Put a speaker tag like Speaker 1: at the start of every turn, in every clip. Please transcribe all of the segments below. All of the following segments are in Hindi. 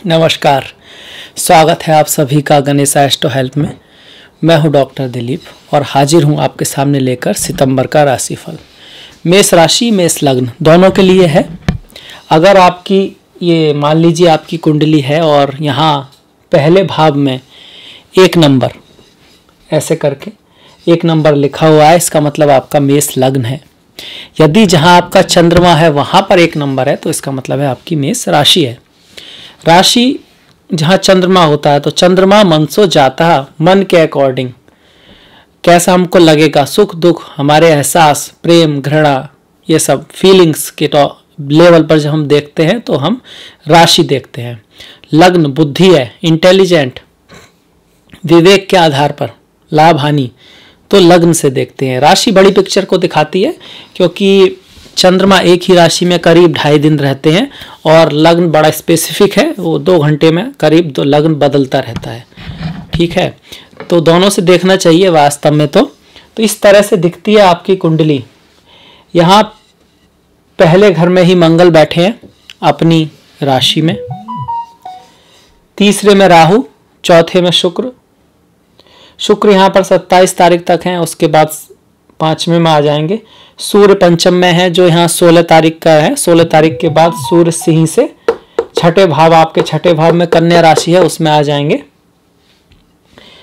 Speaker 1: नमस्कार, स्वागत है आप सभी का गणेश एस्ट्रो हेल्प में। मैं हूं डॉक्टर दिलीप और हाजिर हूं आपके सामने लेकर सितंबर का राशिफल। मेष राशि, मेष लग्न दोनों के लिए है। अगर आपकी ये मान लीजिए आपकी कुंडली है और यहाँ पहले भाव में 1 नंबर ऐसे करके 1 नंबर लिखा हुआ है, इसका मतलब आपका मेष लग्न है। यदि जहाँ आपका चंद्रमा है वहाँ पर 1 नंबर है तो इसका मतलब है आपकी मेष राशि है। राशि जहाँ चंद्रमा होता है तो चंद्रमा मन सो जाता, मन के अकॉर्डिंग कैसा हमको लगेगा, सुख दुख, हमारे एहसास, प्रेम, घृणा, ये सब फीलिंग्स के लेवल पर जब हम देखते हैं तो हम राशि देखते हैं। लग्न बुद्धि है, इंटेलिजेंट, विवेक के आधार पर लाभ हानि, तो लग्न से देखते हैं। राशि बड़ी पिक्चर को दिखाती है क्योंकि चंद्रमा एक ही राशि में करीब 2.5 दिन रहते हैं और लग्न बड़ा स्पेसिफिक है, वो 2 घंटे में करीब 2 लग्न बदलता रहता है। ठीक है, तो दोनों से देखना चाहिए वास्तव में। तो इस तरह से दिखती है आपकी कुंडली। यहाँ पहले घर में ही मंगल बैठे हैं अपनी राशि में, तीसरे में राहु, चौथे में शुक्र यहाँ पर 27 तारीख तक हैं, उसके बाद 5वें में आ जाएंगे। सूर्य पंचम में है जो यहाँ 16 तारीख का है। 16 तारीख के बाद सूर्य सिंह से छठे भाव, आपके छठे भाव में कन्या राशि है, उसमें आ जाएंगे।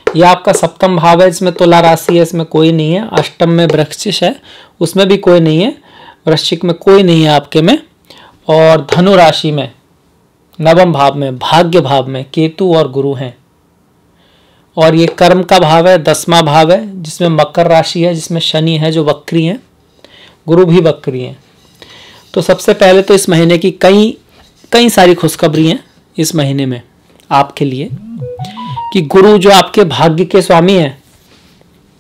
Speaker 1: यह आपका सप्तम भाव है, इसमें तुला राशि है, इसमें कोई नहीं है। अष्टम में वृश्चिक है, उसमें भी कोई नहीं है। वृश्चिक में कोई नहीं है आपके में। और धनु राशि में नवम भाव में, भाग्य भाव में केतु और गुरु हैं। और ये कर्म का भाव है, 10वां भाव है, जिसमें मकर राशि है, जिसमें शनि है जो वक्री है, गुरु भी वक्री है। तो सबसे पहले तो इस महीने की कई सारी खुशखबरी हैं इस महीने में आपके लिए कि गुरु जो आपके भाग्य के स्वामी हैं,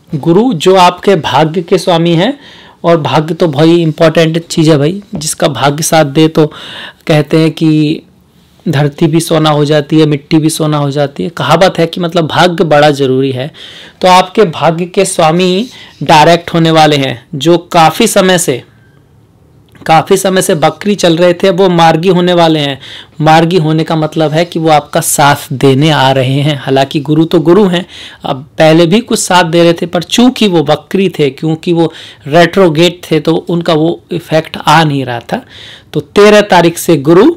Speaker 1: गुरु जो आपके भाग्य के स्वामी हैं, और भाग्य तो भाई इंपॉर्टेंट चीज़ है भाई, जिसका भाग्य साथ दे तो कहते हैं कि धरती भी सोना हो जाती है, मिट्टी भी सोना हो जाती है। कहावत है कि मतलब भाग्य बड़ा जरूरी है। तो आपके भाग्य के स्वामी डायरेक्ट होने वाले हैं, जो काफ़ी समय से बकरी चल रहे थे, वो मार्गी होने वाले हैं। मार्गी होने का मतलब है कि वो आपका साथ देने आ रहे हैं। हालांकि गुरु तो गुरु हैं, अब पहले भी कुछ साथ दे रहे थे, पर चूंकि वो बकरी थे, क्योंकि वो रेट्रोगेट थे, तो उनका वो इफेक्ट आ नहीं रहा था। तो 13 तारीख से गुरु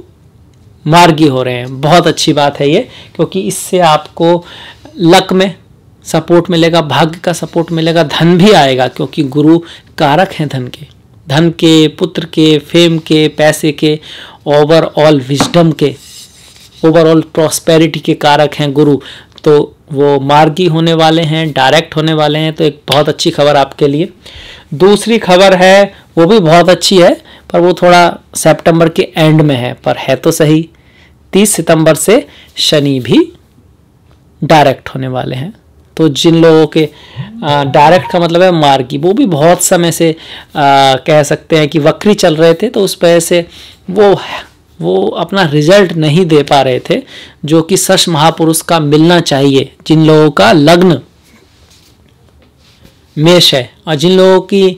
Speaker 1: मार्गी हो रहे हैं। बहुत अच्छी बात है ये, क्योंकि इससे आपको लक में सपोर्ट मिलेगा, भाग्य का सपोर्ट मिलेगा, धन भी आएगा, क्योंकि गुरु कारक हैं धन के, पुत्र के, फेम के, पैसे के, ओवरऑल विजडम के, ओवरऑल प्रॉस्पेरिटी के कारक हैं गुरु। तो वो मार्गी होने वाले हैं, डायरेक्ट होने वाले हैं। तो एक बहुत अच्छी खबर आपके लिए। दूसरी खबर है, वो भी बहुत अच्छी है, पर वो थोड़ा सितंबर के एंड में है, पर है तो सही। 30 सितंबर से शनि भी डायरेक्ट होने वाले हैं। तो जिन लोगों के डायरेक्ट का मतलब है मार्गी, वो भी बहुत समय से कह सकते हैं कि वक्री चल रहे थे, तो उस वजह से वो अपना रिजल्ट नहीं दे पा रहे थे, जो कि सच महापुरुष का मिलना चाहिए। जिन लोगों का लग्न मेष है और जिन लोगों की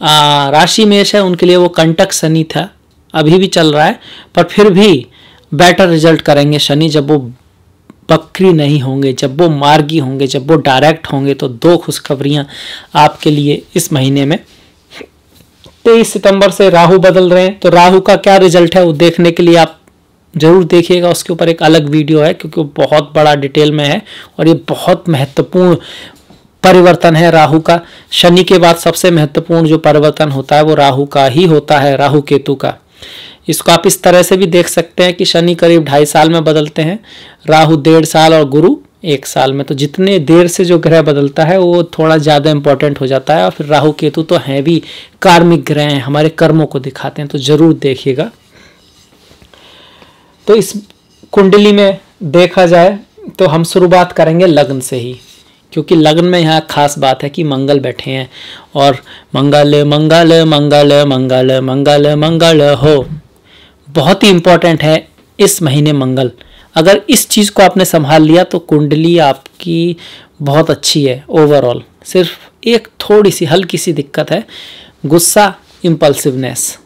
Speaker 1: राशि मेष है, उनके लिए वो कंटक शनि था, अभी भी चल रहा है, पर फिर भी बेटर रिजल्ट करेंगे शनि जब वो बकरी नहीं होंगे, जब वो मार्गी होंगे, जब वो डायरेक्ट होंगे। तो 2 खुशखबरियां आपके लिए इस महीने में। 23 सितंबर से राहु बदल रहे हैं, तो राहु का क्या रिजल्ट है वो देखने के लिए आप जरूर देखिएगा। उसके ऊपर एक अलग वीडियो है, क्योंकि वो बहुत बड़ा डिटेल में है और ये बहुत महत्वपूर्ण परिवर्तन है राहु का। शनि के बाद सबसे महत्वपूर्ण जो परिवर्तन होता है वो राहु का ही होता है, राहु केतु का। इसको आप इस तरह से भी देख सकते हैं कि शनि करीब 2.5 साल में बदलते हैं, राहु 1.5 साल और गुरु 1 साल में। तो जितने देर से जो ग्रह बदलता है वो थोड़ा ज़्यादा इंपॉर्टेंट हो जाता है। और फिर राहु केतु तो हैं भी कार्मिक ग्रह हैं, हमारे कर्मों को दिखाते हैं, तो जरूर देखिएगा। तो इस कुंडली में देखा जाए तो हम शुरुआत करेंगे लग्न से ही, क्योंकि लग्न में यहाँ खास बात है कि मंगल बैठे हैं और मंगल मंगल मंगल मंगल मंगल मंगल हो, बहुत ही इंपॉर्टेंट है इस महीने मंगल। अगर इस चीज़ को आपने संभाल लिया तो कुंडली आपकी बहुत अच्छी है ओवरऑल। सिर्फ एक थोड़ी सी हल्की सी दिक्कत है, गुस्सा, इम्पल्सिवनेस।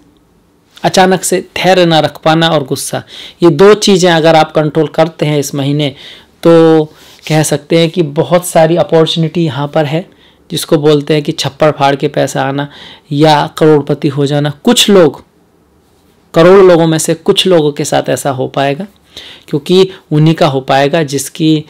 Speaker 1: अचानक से धैर्य ना रख पाना और गुस्सा, ये 2 चीज़ें अगर आप कंट्रोल करते हैं इस महीने तो कह सकते हैं कि बहुत सारी अपॉर्चुनिटी यहाँ पर है, जिसको बोलते हैं कि छप्पड़ फाड़ के पैसा आना या करोड़पति हो जाना। कुछ लोग, करोड़ लोगों में से कुछ लोगों के साथ ऐसा हो पाएगा, क्योंकि उन्हीं का हो पाएगा जिसकी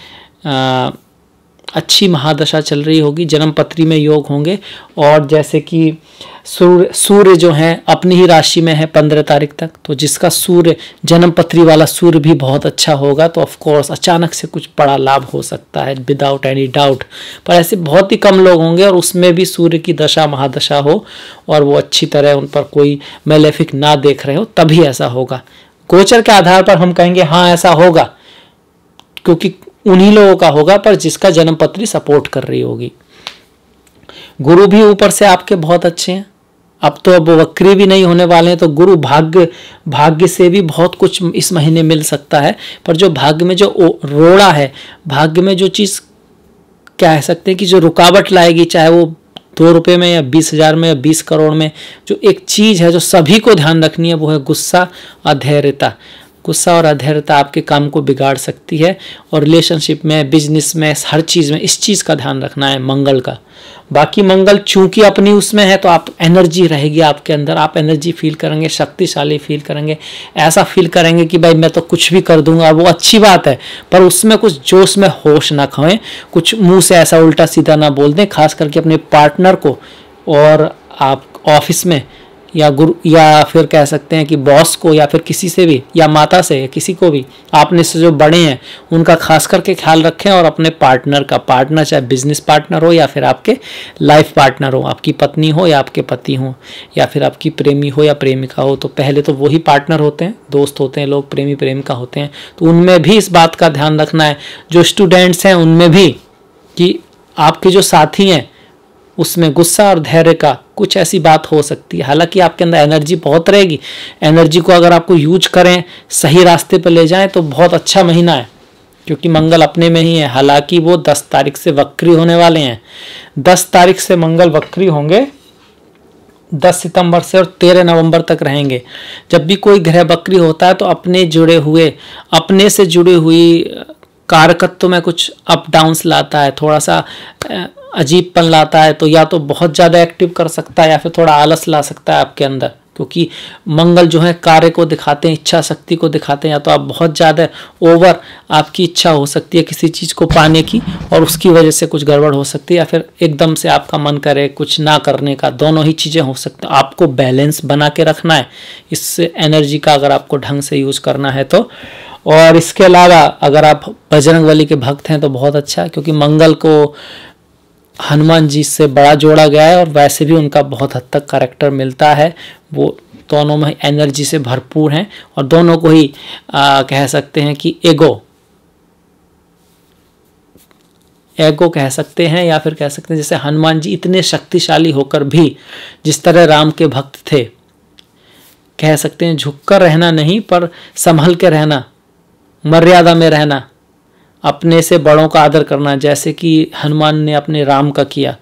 Speaker 1: अच्छी महादशा चल रही होगी, जन्म पत्री में योग होंगे। और जैसे कि सूर्य जो है अपनी ही राशि में है 15 तारीख तक, तो जिसका सूर्य जन्म पत्री वाला सूर्य भी बहुत अच्छा होगा, तो ऑफ कोर्स अचानक से कुछ बड़ा लाभ हो सकता है विदाउट एनी डाउट। पर ऐसे बहुत ही कम लोग होंगे और उसमें भी सूर्य की दशा महादशा हो और वो अच्छी तरह उन पर कोई मैलेफिक ना देख रहे हो, तभी ऐसा होगा। गोचर के आधार पर हम कहेंगे हाँ ऐसा होगा, क्योंकि उन्हीं लोगों का होगा पर जिसका जन्म पत्री सपोर्ट कर रही होगी। गुरु भी ऊपर से आपके बहुत अच्छे हैं, अब वक्री भी नहीं होने वाले हैं, तो गुरु भाग्य से भी बहुत कुछ इस महीने मिल सकता है। पर जो भाग्य में जो रोड़ा है, भाग्य में जो चीज़ कह सकते हैं कि जो रुकावट लाएगी, चाहे वो 2 रुपये में या 20,000 में या 20 करोड़ में, जो एक चीज़ है जो सभी को ध्यान रखनी है, वो है गुस्सा, अधैर्यता। गुस्सा और अधैर्यता आपके काम को बिगाड़ सकती है, और रिलेशनशिप में, बिजनेस में, हर चीज़ में इस चीज़ का ध्यान रखना है मंगल का। बाकी मंगल चूंकि अपनी उसमें है, तो आप एनर्जी रहेगी आपके अंदर, आप एनर्जी फील करेंगे, शक्तिशाली फील करेंगे, ऐसा फील करेंगे कि भाई मैं तो कुछ भी कर दूंगा। वो अच्छी बात है, पर उसमें कुछ जोश में होश ना खोएं, कुछ मुंह से ऐसा उल्टा सीधा ना बोल दें, खास करके अपने पार्टनर को। और आप ऑफिस में या गुरु या फिर कह सकते हैं कि बॉस को, या फिर किसी से भी, या माता से, या किसी को भी आपने से जो बड़े हैं उनका खास करके ख्याल रखें। और अपने पार्टनर का, पार्टनर चाहे बिजनेस पार्टनर हो या फिर आपके लाइफ पार्टनर हो, आपकी पत्नी हो या आपके पति हो, या फिर आपकी प्रेमी हो या प्रेमिका हो, तो पहले तो वही पार्टनर होते हैं, दोस्त होते हैं लोग, प्रेमी प्रेमिका होते हैं, तो उनमें भी इस बात का ध्यान रखना है। जो स्टूडेंट्स हैं उनमें भी, कि आपके जो साथी हैं उसमें गुस्सा और धैर्य का कुछ ऐसी बात हो सकती है। हालांकि आपके अंदर एनर्जी बहुत रहेगी, एनर्जी को अगर आपको यूज करें, सही रास्ते पर ले जाएं, तो बहुत अच्छा महीना है, क्योंकि मंगल अपने में ही है। हालांकि वो 10 तारीख से वक्री होने वाले हैं, 10 तारीख से मंगल वक्री होंगे, 10 सितंबर से, और 13 नवंबर तक रहेंगे। जब भी कोई ग्रह वक्री होता है तो अपने से जुड़ी हुई कारकत्व में कुछ अप डाउन्स लाता है, थोड़ा सा अजीबपन लाता है। तो या तो बहुत ज़्यादा एक्टिव कर सकता है, या फिर थोड़ा आलस ला सकता है आपके अंदर, क्योंकि मंगल जो है कार्य को दिखाते हैं, इच्छा शक्ति को दिखाते हैं। या तो आप बहुत ज़्यादा ओवर आपकी इच्छा हो सकती है किसी चीज़ को पाने की, और उसकी वजह से कुछ गड़बड़ हो सकती है, या फिर एकदम से आपका मन करे कुछ ना करने का, दोनों ही चीज़ें हो सकती हैं। आपको बैलेंस बना के रखना है इस एनर्जी का, अगर आपको ढंग से यूज़ करना है तो। और इसके अलावा अगर आप बजरंगबली के भक्त हैं तो बहुत अच्छा है, क्योंकि मंगल को हनुमान जी से बड़ा जोड़ा गया है, और वैसे भी उनका बहुत हद तक कैरेक्टर मिलता है। वो दोनों में एनर्जी से भरपूर हैं, और दोनों को ही कह सकते हैं कि एगो कह सकते हैं, या फिर कह सकते हैं जैसे हनुमान जी इतने शक्तिशाली होकर भी जिस तरह राम के भक्त थे, कह सकते हैं झुककर रहना नहीं, पर संभल के रहना, मर्यादा में रहना, अपने से बड़ों का आदर करना, जैसे कि हनुमान ने अपने राम का किया,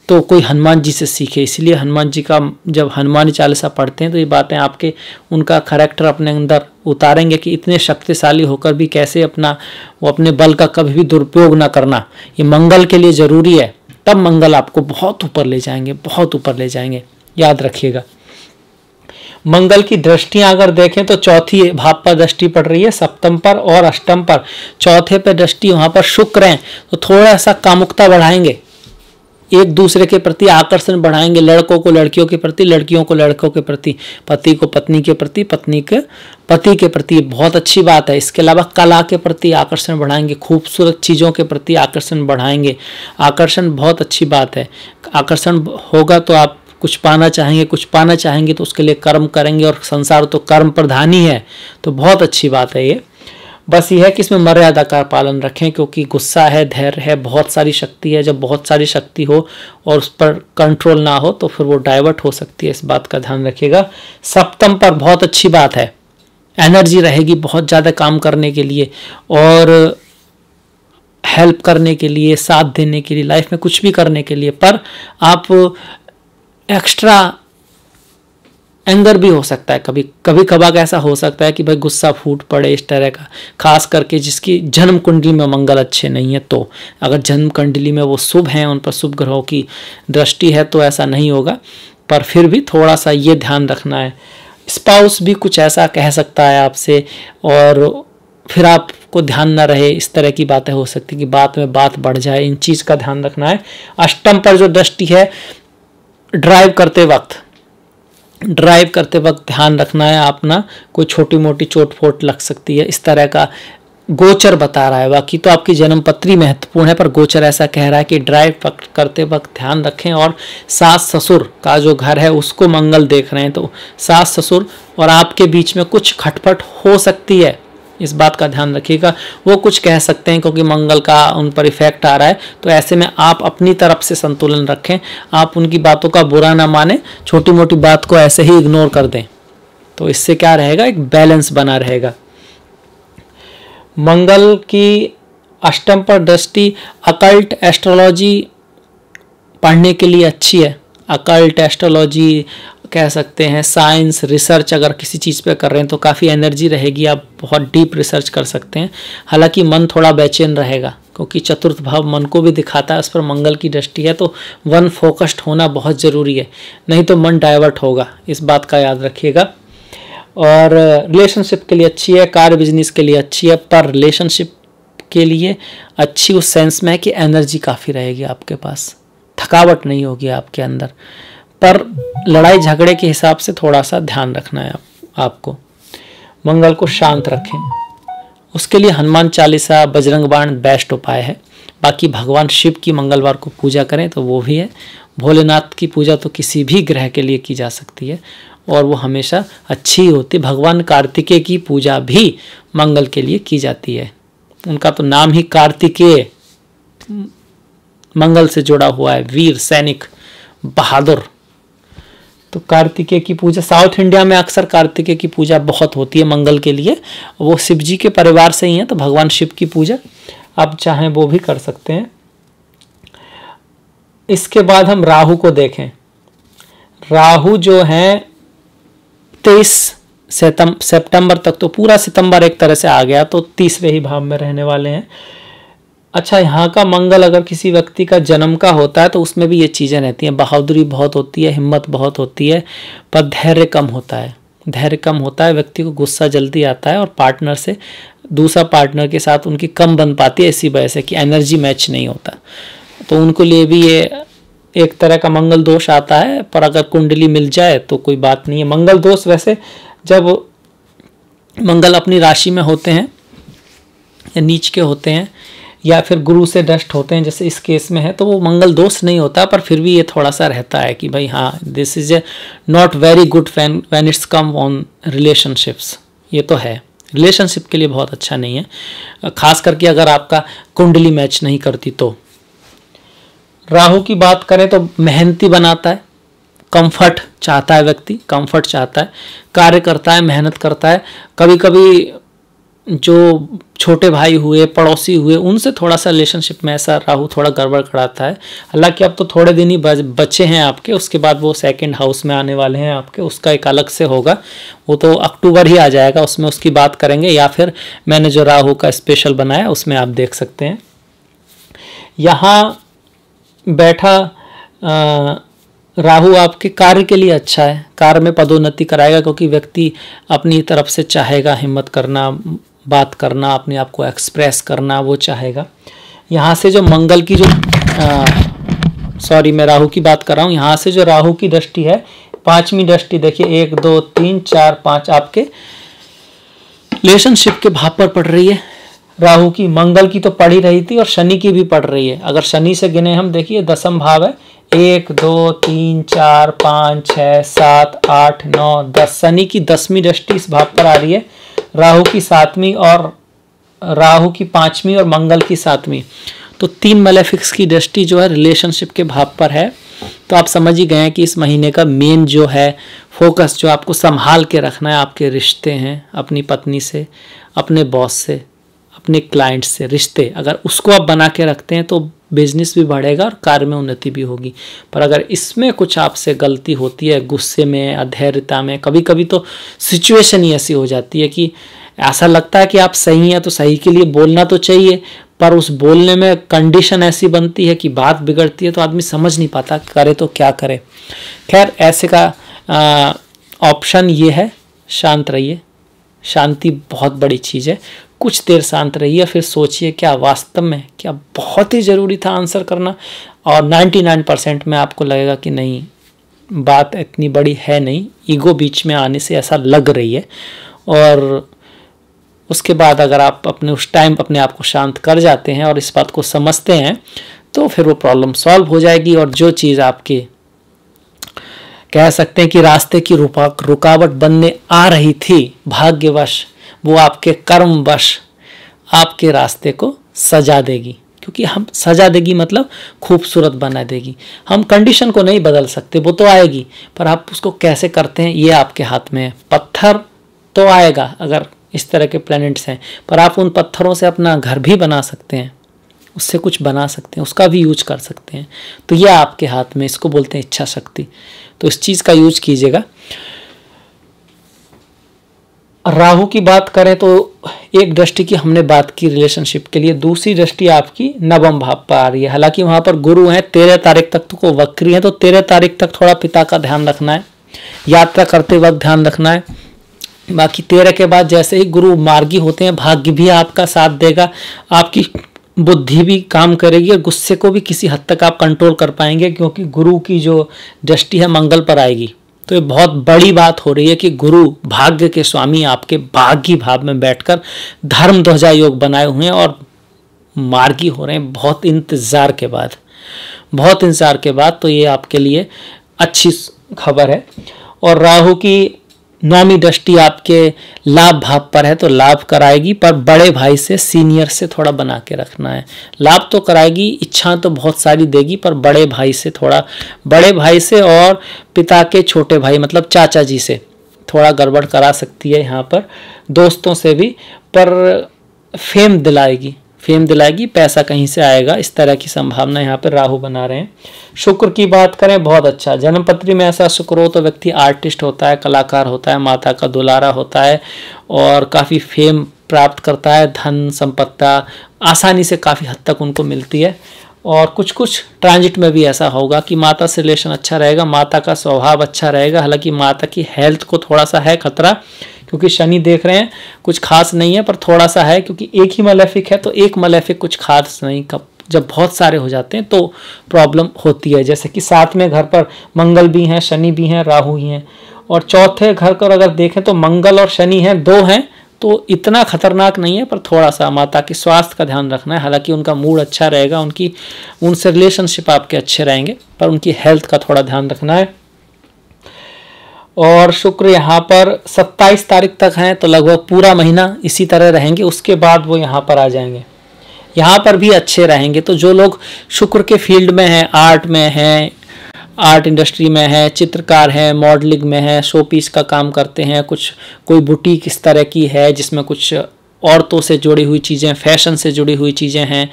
Speaker 1: तो कोई हनुमान जी से सीखे। इसलिए हनुमान जी का जब हनुमान चालीसा पढ़ते हैं तो ये बातें आपके उनका खैरेक्टर अपने अंदर उतारेंगे कि इतने शक्तिशाली होकर भी कैसे वो अपने बल का कभी भी दुरुपयोग ना करना। ये मंगल के लिए ज़रूरी है, तब मंगल आपको बहुत ऊपर ले जाएंगे, बहुत ऊपर ले जाएंगे, याद रखिएगा। मंगल की दृष्टियां अगर देखें तो चौथी भाव पर दृष्टि पड़ रही है, सप्तम पर और अष्टम पर। चौथे पे दृष्टि, वहां पर शुक्र हैं, तो थोड़ा सा कामुकता बढ़ाएंगे, एक दूसरे के प्रति आकर्षण बढ़ाएंगे, लड़कों को लड़कियों के प्रति, लड़कियों को लड़कों के प्रति, पति को पत्नी के प्रति, पत्नी के पति के प्रति, बहुत अच्छी बात है। इसके अलावा कला के प्रति आकर्षण बढ़ाएंगे, खूबसूरत चीज़ों के प्रति आकर्षण बढ़ाएंगे। आकर्षण बहुत अच्छी बात है, आकर्षण होगा तो आप कुछ पाना चाहेंगे तो उसके लिए कर्म करेंगे, और संसार तो कर्म प्रधान ही है, तो बहुत अच्छी बात है ये। बस ये है कि इसमें मर्यादा का पालन रखें, क्योंकि गुस्सा है, धैर्य है, बहुत सारी शक्ति है। जब बहुत सारी शक्ति हो और उस पर कंट्रोल ना हो तो फिर वो डाइवर्ट हो सकती है, इस बात का ध्यान रखिएगा। सप्तम पर बहुत अच्छी बात है, एनर्जी रहेगी बहुत ज़्यादा काम करने के लिए, और हेल्प करने के लिए, साथ देने के लिए, लाइफ में कुछ भी करने के लिए। पर आप एक्स्ट्रा एंगर भी हो सकता है, कभी कभी कभार ऐसा हो सकता है कि भाई गुस्सा फूट पड़े इस तरह का, खास करके जिसकी जन्म कुंडली में मंगल अच्छे नहीं है। तो अगर जन्म कुंडली में वो शुभ हैं, उन पर शुभ ग्रहों की दृष्टि है तो ऐसा नहीं होगा, पर फिर भी थोड़ा सा ये ध्यान रखना है। स्पाउस भी कुछ ऐसा कह सकता है आपसे और फिर आपको ध्यान ना रहे, इस तरह की बातें हो सकती कि बात में बात बढ़ जाए, इन चीज़ का ध्यान रखना है। अष्टम पर जो दृष्टि है, ड्राइव करते वक्त ध्यान रखना है अपना, कोई छोटी मोटी चोट फोट लग सकती है, इस तरह का गोचर बता रहा है। बाकी तो आपकी जन्म पत्री महत्वपूर्ण है, पर गोचर ऐसा कह रहा है कि ड्राइव करते वक्त ध्यान रखें। और सास ससुर का जो घर है उसको मंगल देख रहे हैं, तो सास ससुर और आपके बीच में कुछ खटपट हो सकती है, इस बात का ध्यान रखिएगा। वो कुछ कह सकते हैं क्योंकि मंगल का उन पर इफेक्ट आ रहा है, तो ऐसे में आप अपनी तरफ से संतुलन रखें, आप उनकी बातों का बुरा ना माने, छोटी मोटी बात को ऐसे ही इग्नोर कर दें, तो इससे क्या रहेगा, एक बैलेंस बना रहेगा। मंगल की अष्टम पर दृष्टि अकल्ट एस्ट्रोलॉजी पढ़ने के लिए अच्छी है। अकल्ट एस्ट्रोलॉजी कह सकते हैं, साइंस रिसर्च अगर किसी चीज़ पे कर रहे हैं तो काफ़ी एनर्जी रहेगी, आप बहुत डीप रिसर्च कर सकते हैं। हालांकि मन थोड़ा बेचैन रहेगा क्योंकि चतुर्थ भाव मन को भी दिखाता है, उस पर मंगल की दृष्टि है, तो वन फोकस्ड होना बहुत ज़रूरी है, नहीं तो मन डाइवर्ट होगा, इस बात का याद रखिएगा। और रिलेशनशिप के लिए अच्छी है, कार्य बिजनेस के लिए अच्छी है, पर रिलेशनशिप के लिए अच्छी उस सेंस में है कि एनर्जी काफ़ी रहेगी आपके पास, थकावट नहीं होगी आपके अंदर, पर लड़ाई झगड़े के हिसाब से थोड़ा सा ध्यान रखना है आपको। मंगल को शांत रखें, उसके लिए हनुमान चालीसा, बजरंग बाण बेस्ट उपाय है। बाकी भगवान शिव की मंगलवार को पूजा करें तो वो भी है। भोलेनाथ की पूजा तो किसी भी ग्रह के लिए की जा सकती है और वो हमेशा अच्छी होती है। भगवान कार्तिकेय की पूजा भी मंगल के लिए की जाती है, उनका तो नाम ही कार्तिकेय मंगल से जुड़ा हुआ है, वीर सैनिक बहादुर। तो कार्तिकेय की पूजा साउथ इंडिया में अक्सर कार्तिकेय की पूजा बहुत होती है मंगल के लिए, वो शिव जी के परिवार से ही है, तो भगवान शिव की पूजा आप चाहें वो भी कर सकते हैं। इसके बाद हम राहु को देखें। राहु जो है 23 सितंबर तक, तो पूरा सितंबर एक तरह से आ गया, तो 30वें ही भाव में रहने वाले हैं। अच्छा, यहाँ का मंगल अगर किसी व्यक्ति का जन्म का होता है तो उसमें भी ये चीज़ें रहती हैं, बहादुरी बहुत होती है, हिम्मत बहुत होती है, पर धैर्य कम होता है। धैर्य कम होता है, व्यक्ति को गुस्सा जल्दी आता है और पार्टनर से, दूसरा पार्टनर के साथ उनकी कम बन पाती है, इसी वजह से कि एनर्जी मैच नहीं होता। तो उनको लिए भी ये एक तरह का मंगल दोष आता है, पर अगर कुंडली मिल जाए तो कोई बात नहीं है। मंगल दोष वैसे जब मंगल अपनी राशि में होते हैं या नीच के होते हैं या फिर गुरु से डस्ट होते हैं, जैसे इस केस में है, तो वो मंगल दोष नहीं होता, पर फिर भी ये थोड़ा सा रहता है कि भाई हाँ, this is a not very good when it's come on relationships. ये तो है, रिलेशनशिप के लिए बहुत अच्छा नहीं है, खास करके अगर आपका कुंडली मैच नहीं करती तो। राहु की बात करें तो मेहनती बनाता है, कंफर्ट चाहता है व्यक्ति, कंफर्ट चाहता है, कार्य करता है, मेहनत करता है। कभी कभी जो छोटे भाई हुए, पड़ोसी हुए, उनसे थोड़ा सा रिलेशनशिप में ऐसा राहु थोड़ा गड़बड़ कराता है। हालांकि अब तो थोड़े दिन ही बचे हैं आपके, उसके बाद वो सेकंड हाउस में आने वाले हैं आपके, उसका एक अलग से होगा, वो तो अक्टूबर ही आ जाएगा, उसमें उसकी बात करेंगे, या फिर मैंने जो राहु का स्पेशल बनाया उसमें आप देख सकते हैं। यहाँ बैठा राहु आपके कार्य के लिए अच्छा है, कार्य में पदोन्नति कराएगा, क्योंकि व्यक्ति अपनी तरफ से चाहेगा हिम्मत करना, बात करना, अपने आप को एक्सप्रेस करना वो चाहेगा। यहाँ से जो मंगल की जो मैं राहु की बात कर रहा हूँ, यहाँ से जो राहु की दृष्टि है, 5वीं दृष्टि देखिए, 1 2 3 4 5 आपके रिलेशनशिप के भाव पर पड़ रही है। राहु की, मंगल की तो पड़ ही रही थी और शनि की भी पड़ रही है। अगर शनि से गिने हम, देखिए 10वां भाव है, 1 2 3 4 5 6 7 8 9 10, शनि की 10वीं दृष्टि इस भाव पर आ रही है, राहु की 7वीं और राहु की 5वीं और मंगल की 7वीं, तो 3 मैलेफिक्स की दृष्टि जो है रिलेशनशिप के भाव पर है। तो आप समझ ही गए हैं कि इस महीने का मेन जो है फोकस, जो आपको संभाल के रखना है, आपके रिश्ते हैं, अपनी पत्नी से, अपने बॉस से, अपने क्लाइंट से रिश्ते, अगर उसको आप बना के रखते हैं तो बिजनेस भी बढ़ेगा और कार्य में उन्नति भी होगी। पर अगर इसमें कुछ आपसे गलती होती है, गुस्से में, अधैर्यता में, कभी कभी तो सिचुएशन ही ऐसी हो जाती है कि ऐसा लगता है कि आप सही हैं तो सही के लिए बोलना तो चाहिए, पर उस बोलने में कंडीशन ऐसी बनती है कि बात बिगड़ती है, तो आदमी समझ नहीं पाता करे तो क्या करे। खैर, ऐसे का ऑप्शन ये है, शांत रहिए। शांति बहुत बड़ी चीज़ है। कुछ देर शांत रहिए, फिर सोचिए क्या वास्तव में क्या बहुत ही ज़रूरी था आंसर करना, और 99% में आपको लगेगा कि नहीं, बात इतनी बड़ी है नहीं, ईगो बीच में आने से ऐसा लग रही है। और उसके बाद अगर आप अपने उस टाइम अपने आप को शांत कर जाते हैं और इस बात को समझते हैं, तो फिर वो प्रॉब्लम सॉल्व हो जाएगी। और जो चीज़ आपके कह सकते हैं कि रास्ते की रुकावट बनने आ रही थी भाग्यवश, वो आपके कर्मवश आपके रास्ते को सजा देगी। क्योंकि हम सजा देगी मतलब खूबसूरत बना देगी। हम कंडीशन को नहीं बदल सकते, वो तो आएगी, पर आप उसको कैसे करते हैं ये आपके हाथ में है। पत्थर तो आएगा अगर इस तरह के प्लैनेट्स हैं, पर आप उन पत्थरों से अपना घर भी बना सकते हैं, उससे कुछ बना सकते हैं, उसका भी यूज कर सकते हैं। तो ये आपके हाथ में, इसको बोलते हैं इच्छा शक्ति। तो इस चीज़ का यूज कीजिएगा। राहु की बात करें तो एक दृष्टि की हमने बात की रिलेशनशिप के लिए, दूसरी दृष्टि आपकी नवम भाव पर आ रही है। हालांकि वहां पर गुरु हैं, 13 तारीख तक तो वक्री हैं, तो 13 तारीख तक थोड़ा पिता का ध्यान रखना है, यात्रा करते वक्त ध्यान रखना है। बाकी 13 के बाद जैसे ही गुरु मार्गी होते हैं, भाग्य भी आपका साथ देगा, आपकी बुद्धि भी काम करेगी और गुस्से को भी किसी हद तक आप कंट्रोल कर पाएंगे, क्योंकि गुरु की जो दृष्टि है मंगल पर आएगी। तो ये बहुत बड़ी बात हो रही है कि गुरु भाग्य के स्वामी आपके भाग्य भाव में बैठकर धर्म ध्वजा योग बनाए हुए हैं और मार्गी हो रहे हैं बहुत इंतजार के बाद, बहुत इंतजार के बाद। तो ये आपके लिए अच्छी खबर है। और राहु की 9वीं दृष्टि आपके लाभ भाव पर है, तो लाभ कराएगी, पर बड़े भाई से, सीनियर से थोड़ा बना के रखना है। लाभ तो कराएगी, इच्छा तो बहुत सारी देगी, पर बड़े भाई से थोड़ा, बड़े भाई से और पिता के छोटे भाई मतलब चाचा जी से थोड़ा गड़बड़ करा सकती है यहाँ पर, दोस्तों से भी। पर फेम दिलाएगी, फेम दिलाएगी, पैसा कहीं से आएगा, इस तरह की संभावना यहाँ पर राहु बना रहे हैं। शुक्र की बात करें, बहुत अच्छा। जन्मपत्री में ऐसा शुक्र हो तो व्यक्ति आर्टिस्ट होता है, कलाकार होता है, माता का दुलारा होता है और काफ़ी फेम प्राप्त करता है, धन संपत्ता आसानी से काफ़ी हद तक उनको मिलती है। और कुछ कुछ ट्रांजिट में भी ऐसा होगा कि माता से रिलेशन अच्छा रहेगा, माता का स्वभाव अच्छा रहेगा। हालांकि माता की हेल्थ को थोड़ा सा है खतरा, क्योंकि शनि देख रहे हैं, कुछ खास नहीं है पर थोड़ा सा है, क्योंकि एक ही मलेफिक है तो एक मलेफिक कुछ खास नहीं, जब बहुत सारे हो जाते हैं तो प्रॉब्लम होती है। जैसे कि साथ में घर पर मंगल भी हैं, शनि भी हैं, राहु ही हैं, और चौथे घर पर अगर देखें तो मंगल और शनि हैं, 2 हैं, तो इतना खतरनाक नहीं है, पर थोड़ा सा माता के स्वास्थ्य का ध्यान रखना है। हालांकि उनका मूड अच्छा रहेगा, उनसे रिलेशनशिप आपके अच्छे रहेंगे, पर उनकी हेल्थ का थोड़ा ध्यान रखना है। और शुक्र यहाँ पर 27 तारीख तक हैं, तो लगभग पूरा महीना इसी तरह रहेंगे, उसके बाद वो यहाँ पर आ जाएंगे, यहाँ पर भी अच्छे रहेंगे। तो जो लोग शुक्र के फील्ड में हैं, आर्ट में हैं, आर्ट इंडस्ट्री में है, चित्रकार हैं, मॉडलिंग में है, शो पीस का काम करते हैं, कुछ कोई बुटीक इस तरह की है जिसमें कुछ औरतों से जुड़ी हुई चीज़ें, फैशन से जुड़ी हुई चीज़ें हैं,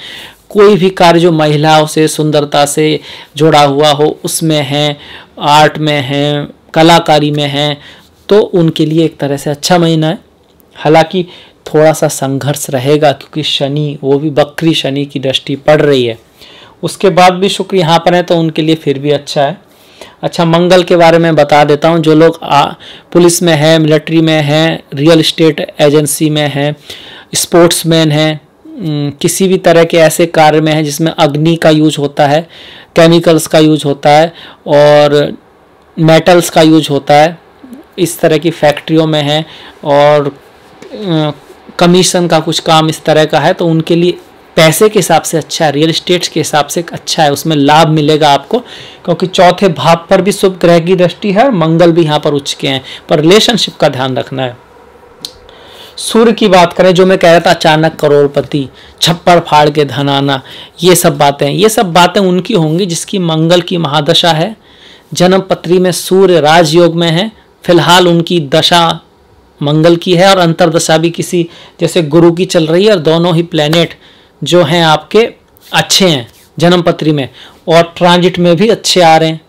Speaker 1: कोई भी कार्य जो महिलाओं से, सुंदरता से जुड़ा हुआ हो उसमें है, आर्ट में है, कलाकारी में है, तो उनके लिए एक तरह से अच्छा महीना है। हालांकि थोड़ा सा संघर्ष रहेगा, क्योंकि शनि, वो भी बकरी शनि की दृष्टि पड़ रही है। उसके बाद भी शुक्र यहाँ पर है, तो उनके लिए फिर भी अच्छा है। अच्छा, मंगल के बारे में बता देता हूँ। जो लोग पुलिस में है, मिलिट्री में है, रियल एस्टेट एजेंसी में है, स्पोर्ट्समैन है, किसी भी तरह के ऐसे कार्य में है जिसमें अग्नि का यूज होता है, केमिकल्स का यूज होता है और मेटल्स का यूज होता है, इस तरह की फैक्ट्रियों में है, और कमीशन का कुछ काम इस तरह का है, तो उनके लिए पैसे के हिसाब से अच्छा है, रियल एस्टेट के हिसाब से अच्छा है, उसमें लाभ मिलेगा आपको, क्योंकि चौथे भाव पर भी शुभ ग्रह की दृष्टि है, मंगल भी यहाँ पर उच्च के हैं, पर रिलेशनशिप का ध्यान रखना है। सूर्य की बात करें, जो मैं कह रहा था, अचानक करोड़पति, छप्पर फाड़ के धन आना, ये सब बातें उनकी होंगी जिसकी मंगल की महादशा है, जन्म पत्री में सूर्य राजयोग में है। फिलहाल उनकी दशा मंगल की है और अंतर्दशा भी किसी जैसे गुरु की चल रही है, और दोनों ही प्लेनेट जो हैं आपके अच्छे हैं जन्म पत्री में, और ट्रांजिट में भी अच्छे आ रहे हैं।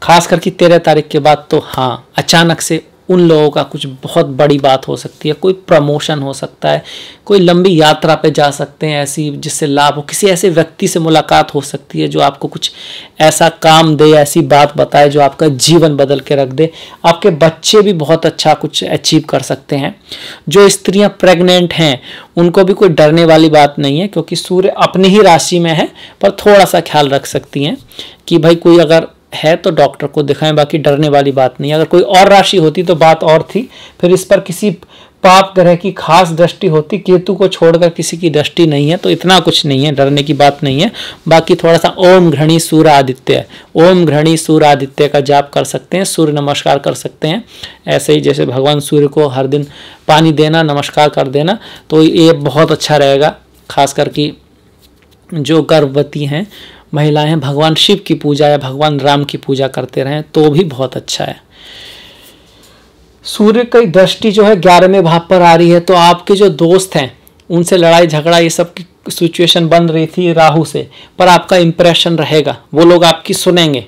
Speaker 1: खास करके 13 तारीख के बाद तो हाँ, अचानक से उन लोगों का कुछ बहुत बड़ी बात हो सकती है, कोई प्रमोशन हो सकता है, कोई लंबी यात्रा पे जा सकते हैं ऐसी जिससे लाभ हो, किसी ऐसे व्यक्ति से मुलाकात हो सकती है जो आपको कुछ ऐसा काम दे, ऐसी बात बताए जो आपका जीवन बदल के रख दे। आपके बच्चे भी बहुत अच्छा कुछ अचीव कर सकते हैं। जो स्त्रियां प्रेग्नेंट हैं उनको भी कोई डरने वाली बात नहीं है, क्योंकि सूर्य अपनी ही राशि में है, पर थोड़ा सा ख्याल रख सकती हैं कि भाई कोई अगर है तो डॉक्टर को दिखाएं, बाकी डरने वाली बात नहीं है। अगर कोई और राशि होती तो बात और थी, फिर इस पर किसी पाप ग्रह की खास दृष्टि होती, केतु को छोड़कर किसी की दृष्टि नहीं है, तो इतना कुछ नहीं है, डरने की बात नहीं है। बाकी थोड़ा सा ओम घृणी सूर्य आदित्य, ओम घृणी सूर्य आदित्य का जाप कर सकते हैं, सूर्य नमस्कार कर सकते हैं। ऐसे ही जैसे भगवान सूर्य को हर दिन पानी देना, नमस्कार कर देना, तो ये बहुत अच्छा रहेगा। खास करके जो गर्भवती हैं महिलाएं हैं, भगवान शिव की पूजा या भगवान राम की पूजा करते रहें तो भी बहुत अच्छा है। सूर्य की दृष्टि जो है 11वें भाव पर आ रही है, तो आपके जो दोस्त हैं उनसे लड़ाई झगड़ा ये सब की सिचुएशन बन रही थी राहु से, पर आपका इंप्रेशन रहेगा, वो लोग आपकी सुनेंगे,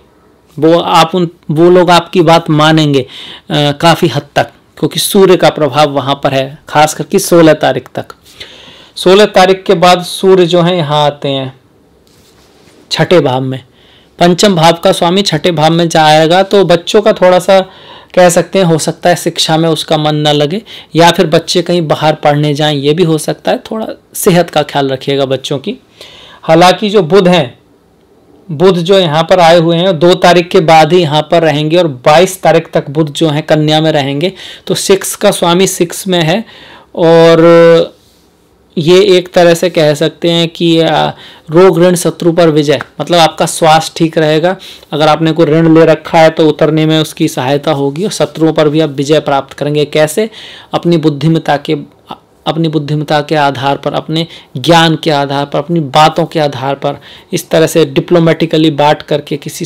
Speaker 1: वो लोग आपकी बात मानेंगे काफ़ी हद तक, क्योंकि सूर्य का प्रभाव वहाँ पर है, खास करके 16 तारीख तक। 16 तारीख के बाद सूर्य जो है यहाँ आते हैं छठे भाव में। पंचम भाव का स्वामी छठे भाव में जाएगा, तो बच्चों का थोड़ा सा कह सकते हैं हो सकता है शिक्षा में उसका मन ना लगे, या फिर बच्चे कहीं बाहर पढ़ने जाएं, ये भी हो सकता है। थोड़ा सेहत का ख्याल रखिएगा बच्चों की। हालांकि जो बुध हैं, बुध जो यहाँ पर आए हुए हैं 2 तारीख के बाद ही यहाँ पर रहेंगे, और 22 तारीख तक बुध जो है कन्या में रहेंगे, तो 6 का स्वामी 6 में है। और ये एक तरह से कह सकते हैं कि रोग ऋण शत्रु पर विजय, मतलब आपका स्वास्थ्य ठीक रहेगा। अगर आपने कोई ऋण ले रखा है तो उतरने में उसकी सहायता होगी, और शत्रुओं पर भी आप विजय प्राप्त करेंगे। कैसे? अपनी बुद्धिमत्ता के आधार पर, अपने ज्ञान के आधार पर, अपनी बातों के आधार पर, इस तरह से डिप्लोमेटिकली बात करके किसी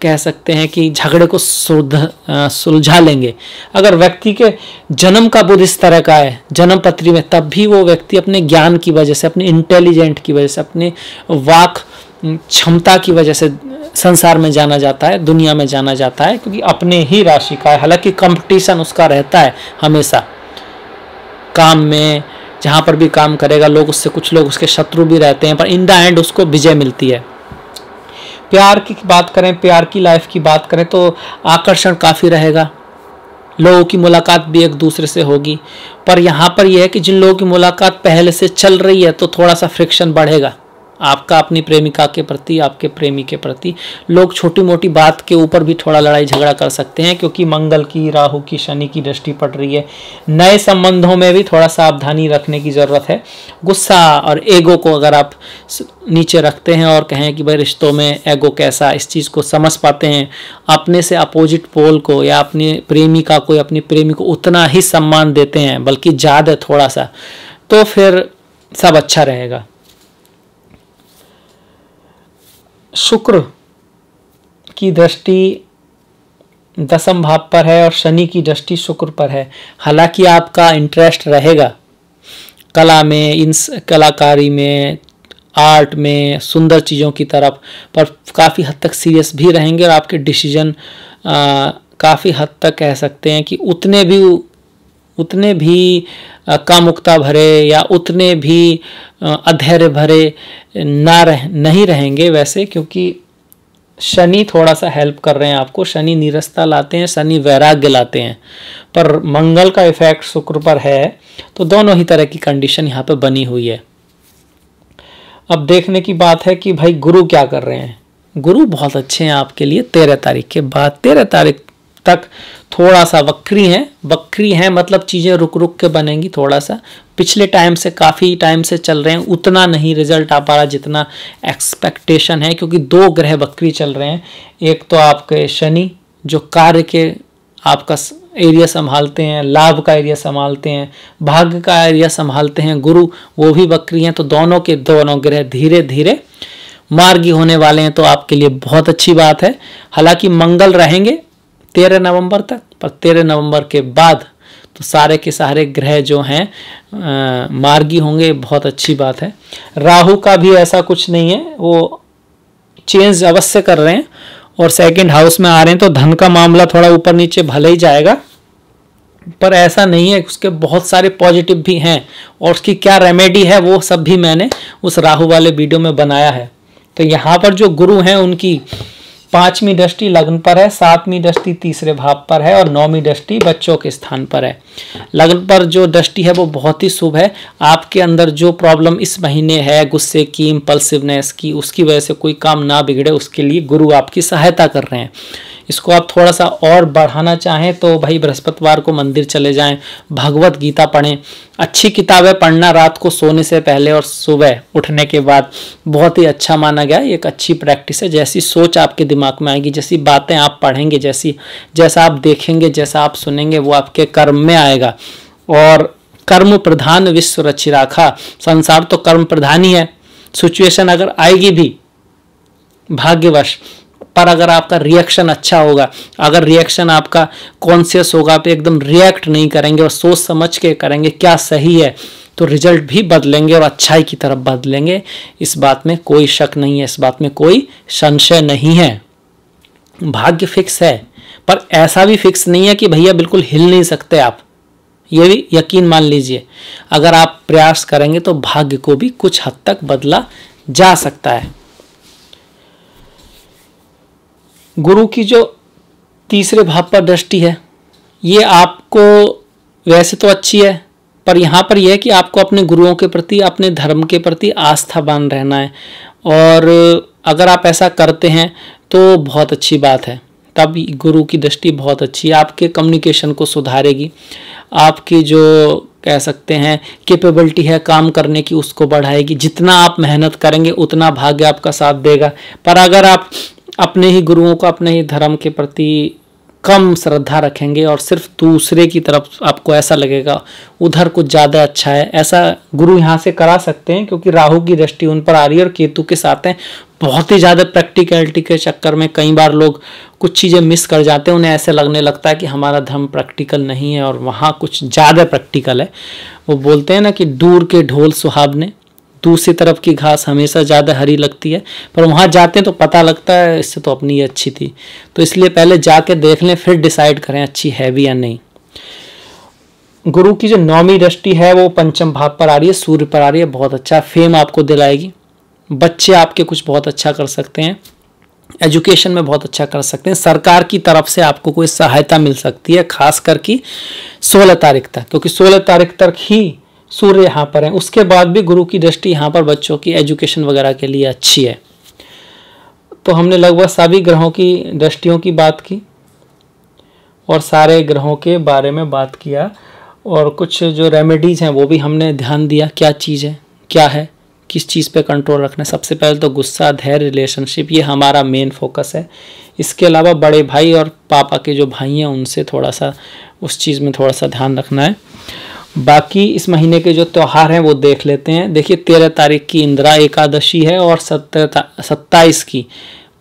Speaker 1: कह सकते हैं कि झगड़े को सुलझा लेंगे। अगर व्यक्ति के जन्म का बुध इस तरह का है जन्म पत्री में, तब भी वो व्यक्ति अपने ज्ञान की वजह से, अपने इंटेलिजेंट की वजह से, अपने वाक क्षमता की वजह से संसार में जाना जाता है, दुनिया में जाना जाता है, क्योंकि अपने ही राशि का है। हालांकि कंपटीशन उसका रहता है हमेशा काम में, जहाँ पर भी काम करेगा कुछ लोग उसके शत्रु भी रहते हैं, पर इन द एंड उसको विजय मिलती है। प्यार की बात करें, प्यार की लाइफ की बात करें, तो आकर्षण काफ़ी रहेगा, लोगों की मुलाकात भी एक दूसरे से होगी। पर यहाँ पर यह है कि जिन लोगों की मुलाकात पहले से चल रही है तो थोड़ा सा फ्रिक्शन बढ़ेगा आपका अपनी प्रेमिका के प्रति, आपके प्रेमी के प्रति। लोग छोटी मोटी बात के ऊपर भी थोड़ा लड़ाई झगड़ा कर सकते हैं, क्योंकि मंगल की, राहु की, शनि की दृष्टि पड़ रही है। नए संबंधों में भी थोड़ा सावधानी रखने की ज़रूरत है। गुस्सा और ईगो को अगर आप नीचे रखते हैं और कहें कि भाई रिश्तों में ईगो कैसा, इस चीज़ को समझ पाते हैं, अपने से अपोजिट पोल को या अपने प्रेमिका को या अपनी प्रेमी को उतना ही सम्मान देते हैं, बल्कि ज़्यादा थोड़ा सा, तो फिर सब अच्छा रहेगा। शुक्र की दृष्टि 10वें भाव पर है और शनि की दृष्टि शुक्र पर है। हालांकि आपका इंटरेस्ट रहेगा कला में, इन कलाकारी में, आर्ट में, सुंदर चीज़ों की तरफ, पर काफ़ी हद तक सीरियस भी रहेंगे, और आपके डिसीजन काफ़ी हद तक कह सकते हैं कि उतने भी कामुकता भरे या उतने भी अधैर्य भरे नहीं रहेंगे वैसे, क्योंकि शनि थोड़ा सा हेल्प कर रहे हैं आपको। शनि नीरसता लाते हैं, शनि वैराग्य लाते हैं, पर मंगल का इफेक्ट शुक्र पर है, तो दोनों ही तरह की कंडीशन यहाँ पे बनी हुई है। अब देखने की बात है कि भाई गुरु क्या कर रहे हैं। गुरु बहुत अच्छे हैं आपके लिए 13 तारीख के बाद। 13 तारीख तक थोड़ा सा वक्री हैं, मतलब चीज़ें रुक रुक के बनेंगी। थोड़ा सा पिछले टाइम से, काफ़ी टाइम से चल रहे हैं, उतना नहीं रिजल्ट आ पा रहा जितना एक्सपेक्टेशन है, क्योंकि 2 ग्रह वक्री चल रहे हैं। एक तो आपके शनि जो कार्य के आपका एरिया संभालते हैं, लाभ का एरिया संभालते हैं, भाग्य का एरिया संभालते हैं, गुरु वो भी वक्री हैं, तो दोनों ग्रह धीरे धीरे मार्गी होने वाले हैं, तो आपके लिए बहुत अच्छी बात है। हालांकि मंगल रहेंगे 13 नवंबर तक, पर 13 नवंबर के बाद तो सारे के सारे ग्रह जो हैं मार्गी होंगे, बहुत अच्छी बात है। राहु का भी ऐसा कुछ नहीं है, वो चेंज अवश्य कर रहे हैं और सेकंड हाउस में आ रहे हैं, तो धन का मामला थोड़ा ऊपर नीचे भले ही जाएगा, पर ऐसा नहीं है। उसके बहुत सारे पॉजिटिव भी हैं और उसकी क्या रेमेडी है वो सब भी मैंने उस राहु वाले वीडियो में बनाया है। तो यहाँ पर जो गुरु हैं उनकी 5वीं दृष्टि लग्न पर है, 7वीं दृष्टि तीसरे भाव पर है और 9वीं दृष्टि बच्चों के स्थान पर है। लग्न पर जो दृष्टि है वो बहुत ही शुभ है। आपके अंदर जो प्रॉब्लम इस महीने है गुस्से की, इम्पल्सिवनेस की, उसकी वजह से कोई काम ना बिगड़े, उसके लिए गुरु आपकी सहायता कर रहे हैं। इसको आप थोड़ा सा और बढ़ाना चाहें तो भाई बृहस्पतिवार को मंदिर चले जाएं, भगवत गीता पढ़ें। अच्छी किताबें पढ़ना रात को सोने से पहले और सुबह उठने के बाद बहुत ही अच्छा माना गया। एक अच्छी प्रैक्टिस है। जैसी सोच आपके दिमाग में आएगी, जैसी बातें आप पढ़ेंगे, जैसा आप देखेंगे, जैसा आप सुनेंगे, वो आपके कर्म में आएगा। और कर्म प्रधान विश्व रचि राखा, संसार तो कर्म प्रधान ही है। सिचुएशन अगर आएगी भी भाग्यवश, पर अगर आपका रिएक्शन अच्छा होगा, अगर रिएक्शन आपका कॉन्शियस होगा, आप एकदम रिएक्ट नहीं करेंगे और सोच समझ के करेंगे क्या सही है, तो रिजल्ट भी बदलेंगे और अच्छाई की तरफ बदलेंगे। इस बात में कोई शक नहीं है, इस बात में कोई संशय नहीं है। भाग्य फिक्स है, पर ऐसा भी फिक्स नहीं है कि भैया बिल्कुल हिल नहीं सकते आप। ये भी यकीन मान लीजिए, अगर आप प्रयास करेंगे तो भाग्य को भी कुछ हद तक बदला जा सकता है। गुरु की जो तीसरे भाव पर दृष्टि है, ये आपको वैसे तो अच्छी है, पर यहाँ पर यह है कि आपको अपने गुरुओं के प्रति, अपने धर्म के प्रति आस्थावान रहना है। और अगर आप ऐसा करते हैं तो बहुत अच्छी बात है। तब गुरु की दृष्टि बहुत अच्छी है, आपके कम्युनिकेशन को सुधारेगी, आपकी जो कह सकते हैं कैपेबिलिटी है काम करने की उसको बढ़ाएगी। जितना आप मेहनत करेंगे उतना भाग्य आपका साथ देगा। पर अगर आप अपने ही गुरुओं को, अपने ही धर्म के प्रति कम श्रद्धा रखेंगे और सिर्फ दूसरे की तरफ आपको ऐसा लगेगा उधर कुछ ज़्यादा अच्छा है, ऐसा गुरु यहाँ से करा सकते हैं, क्योंकि राहु की दृष्टि उन पर आ रही है और केतु के साथ है। बहुत ही ज़्यादा प्रैक्टिकलिटी के चक्कर में कई बार लोग कुछ चीज़ें मिस कर जाते हैं, उन्हें ऐसे लगने लगता है कि हमारा धर्म प्रैक्टिकल नहीं है और वहाँ कुछ ज़्यादा प्रैक्टिकल है। वो बोलते हैं ना कि दूर के ढोल सुहावने, दूसरी तरफ की घास हमेशा ज़्यादा हरी लगती है, पर वहाँ जाते हैं तो पता लगता है इससे तो अपनी अच्छी थी। तो इसलिए पहले जाके देख लें, फिर डिसाइड करें अच्छी है भी या नहीं। गुरु की जो 9वीं दृष्टि है वो पंचम भाव पर आ रही है, सूर्य पर आ रही है। बहुत अच्छा फेम आपको दिलाएगी। बच्चे आपके कुछ बहुत अच्छा कर सकते हैं, एजुकेशन में बहुत अच्छा कर सकते हैं। सरकार की तरफ से आपको कोई सहायता मिल सकती है, खास करके 16 तारीख तक, क्योंकि 16 तारीख तक ही सूर्य यहाँ पर है। उसके बाद भी गुरु की दृष्टि यहाँ पर बच्चों की एजुकेशन वगैरह के लिए अच्छी है। तो हमने लगभग सभी ग्रहों की दृष्टियों की बात की और सारे ग्रहों के बारे में बात किया, और कुछ जो रेमेडीज हैं वो भी हमने ध्यान दिया, क्या चीज़ है, क्या है, किस चीज़ पे कंट्रोल रखना है। सबसे पहले तो गुस्सा, धैर्य, रिलेशनशिप, ये हमारा मेन फोकस है। इसके अलावा बड़े भाई और पापा के जो भाई हैं उनसे थोड़ा सा उस चीज़ में थोड़ा सा ध्यान रखना है। बाकी इस महीने के जो त्यौहार हैं वो देख लेते हैं। देखिए 13 तारीख की इंदिरा एकादशी है और 27 की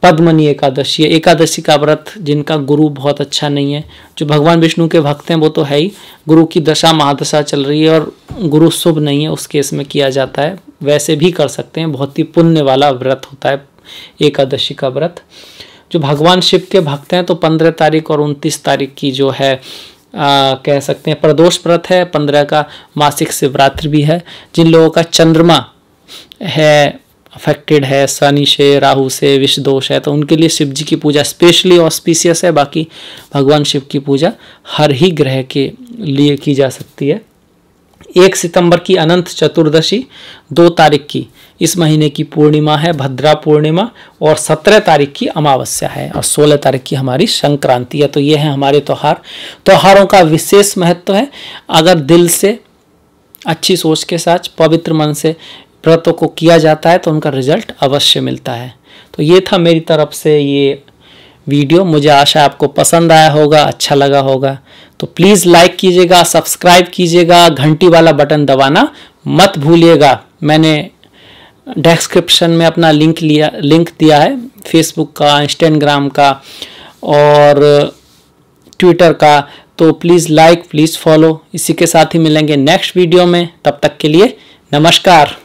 Speaker 1: पद्मनी एकादशी है। एकादशी का व्रत जिनका गुरु बहुत अच्छा नहीं है, जो भगवान विष्णु के भक्त हैं वो तो है ही, गुरु की दशा महादशा चल रही है और गुरु शुभ नहीं है, उस केस में किया जाता है। वैसे भी कर सकते हैं, बहुत ही पुण्य वाला व्रत होता है एकादशी का व्रत। जो भगवान शिव के भक्त हैं तो 15 तारीख और 29 तारीख की जो है कह सकते हैं प्रदोष व्रत है। 15 का मासिक शिवरात्रि भी है। जिन लोगों का चंद्रमा है अफेक्टेड है शनि से, राहु से, विष दोष है, तो उनके लिए शिव जी की पूजा स्पेशली ऑस्पिशियस है। बाकी भगवान शिव की पूजा हर ही ग्रह के लिए की जा सकती है। 1 सितंबर की अनंत चतुर्दशी, 2 तारीख की इस महीने की पूर्णिमा है भद्रा पूर्णिमा, और 17 तारीख की अमावस्या है, और 16 तारीख की हमारी संक्रांति है। तो ये है हमारे त्यौहार। त्योहारों का विशेष महत्व है। अगर दिल से अच्छी सोच के साथ पवित्र मन से व्रतों को किया जाता है तो उनका रिजल्ट अवश्य मिलता है। तो ये था मेरी तरफ से ये वीडियो। मुझे आशा आपको पसंद आया होगा, अच्छा लगा होगा। तो प्लीज़ लाइक कीजिएगा, सब्सक्राइब कीजिएगा, घंटी वाला बटन दबाना मत भूलिएगा। मैंने डिस्क्रिप्शन में अपना लिंक दिया है फेसबुक का, इंस्टाग्राम का, और ट्विटर का, तो प्लीज़ लाइक, प्लीज़ फॉलो। इसी के साथ ही मिलेंगे नेक्स्ट वीडियो में, तब तक के लिए नमस्कार।